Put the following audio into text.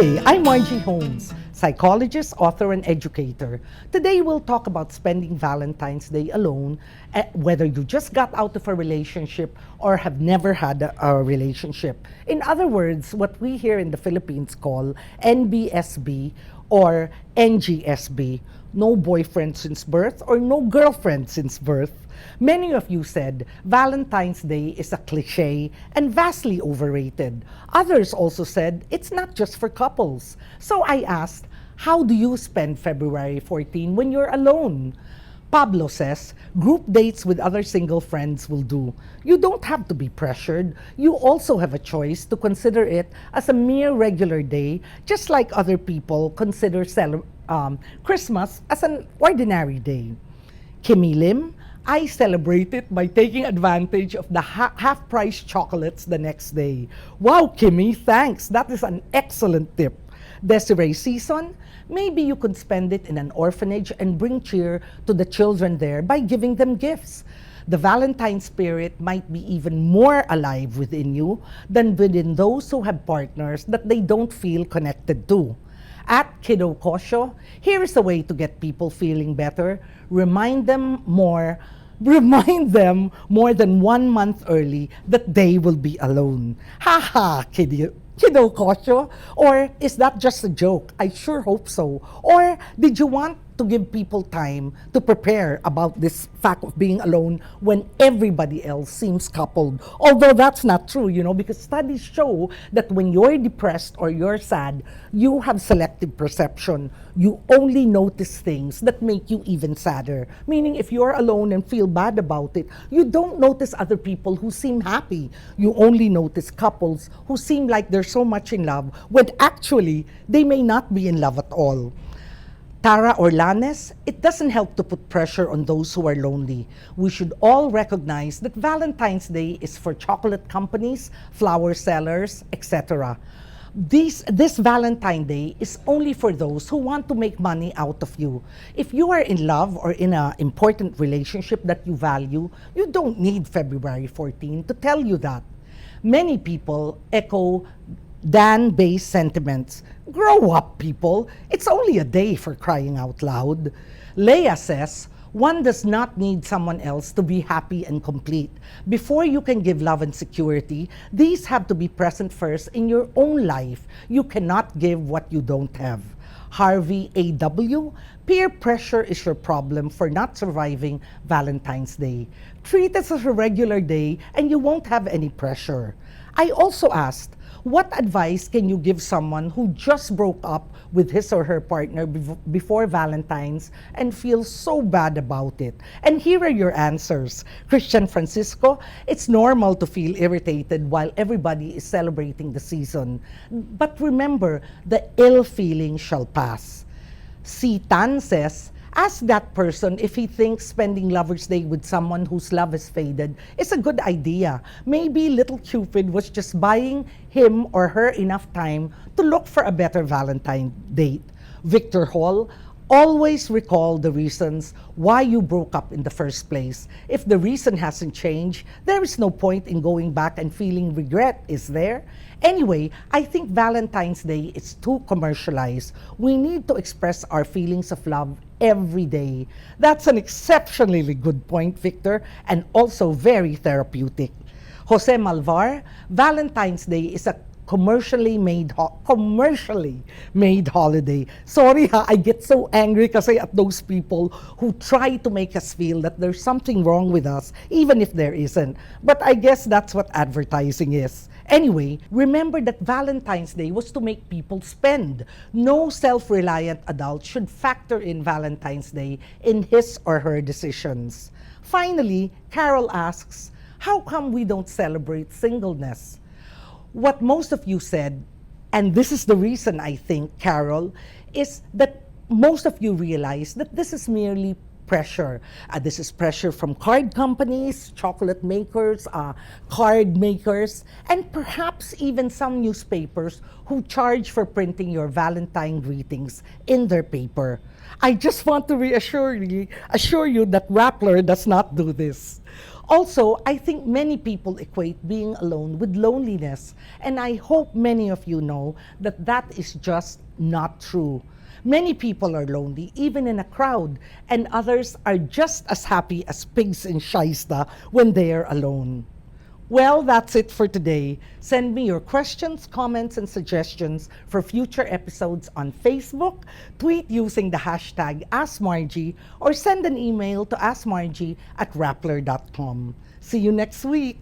Hi, I'm Margie Holmes, psychologist, author, and educator. Today we'll talk about spending Valentine's Day alone, whether you just got out of a relationship or have never had a relationship. In other words, what we here in the Philippines call NBSB or NGSB, no boyfriend since birth or no girlfriend since birth. Many of you said Valentine's Day is a cliche and vastly overrated. Others also said it's not just for couples. So I asked, how do you spend February 14 when you're alone? Pablo says, group dates with other single friends will do. You don't have to be pressured. You also have a choice to consider it as a mere regular day, just like other people consider Christmas as an ordinary day. Kimi Lim, I celebrate it by taking advantage of the half-price chocolates the next day. Wow, Kimmy, thanks. That is an excellent tip. Desiree Season, maybe you could spend it in an orphanage and bring cheer to the children there by giving them gifts. The Valentine spirit might be even more alive within you than within those who have partners that they don't feel connected to. At Kiddo Kosho, here is a way to get people feeling better. Remind them more than 1 month early that they will be alone. Haha, Kiddo Kosho. Or is that just a joke? I sure hope so. Or did you want to give people time to prepare about this fact of being alone when everybody else seems coupled? Although that's not true, because studies show that when you're depressed or you're sad, you have selective perception. You only notice things that make you even sadder. Meaning if you're alone and feel bad about it, you don't notice other people who seem happy. You only notice couples who seem like they're so much in love when actually they may not be in love at all. Tara Orlanes, it doesn't help to put pressure on those who are lonely. We should all recognize that Valentine's Day is for chocolate companies, flower sellers, etc. This Valentine Day is only for those who want to make money out of you. If you are in love or in an important relationship that you value, you don't need February 14 to tell you that. Many people echo Dan-based sentiments. Grow up, people. It's only a day, for crying out loud. Leia says, one does not need someone else to be happy and complete. Before you can give love and security, these have to be present first in your own life. You cannot give what you don't have. Harvey A.W., peer pressure is your problem for not surviving Valentine's Day. Treat it as a regular day and you won't have any pressure. I also asked, what advice can you give someone who just broke up with his or her partner before Valentine's and feels so bad about it? And here are your answers. Christian Francisco, it's normal to feel irritated while everybody is celebrating the season. But remember, the ill feeling shall pass. C. Tan says, ask that person if he thinks spending Lover's Day with someone whose love has faded is a good idea. Maybe little Cupid was just buying him or her enough time to look for a better Valentine date. Victor Hall, always recall the reasons why you broke up in the first place. If the reason hasn't changed, there is no point in going back and feeling regret, is there? Anyway, I think Valentine's Day is too commercialized. We need to express our feelings of love every day. That's an exceptionally good point, Victor, and also very therapeutic. Jose Malvar, Valentine's Day is a commercially made holiday. Sorry ha, I get so angry kasi at those people who try to make us feel that there's something wrong with us, even if there isn't. But I guess that's what advertising is. Anyway, remember that Valentine's Day was to make people spend. No self-reliant adult should factor in Valentine's Day in his or her decisions. Finally, Carol asks, how come we don't celebrate singleness? What most of you said, and this is the reason I think, Carol, is that most of you realize that this is merely pressure. This is pressure from card companies, chocolate makers, card makers, and perhaps even some newspapers who charge for printing your Valentine greetings in their paper. I just want to assure you that Rappler does not do this. Also, I think many people equate being alone with loneliness, and I hope many of you know that that is just not true. Many people are lonely, even in a crowd, and others are just as happy as pigs in Shaista when they are alone. Well, that's it for today. Send me your questions, comments, and suggestions for future episodes on Facebook, tweet using the hashtag AskMargie, or send an email to askmargie@rappler.com. See you next week.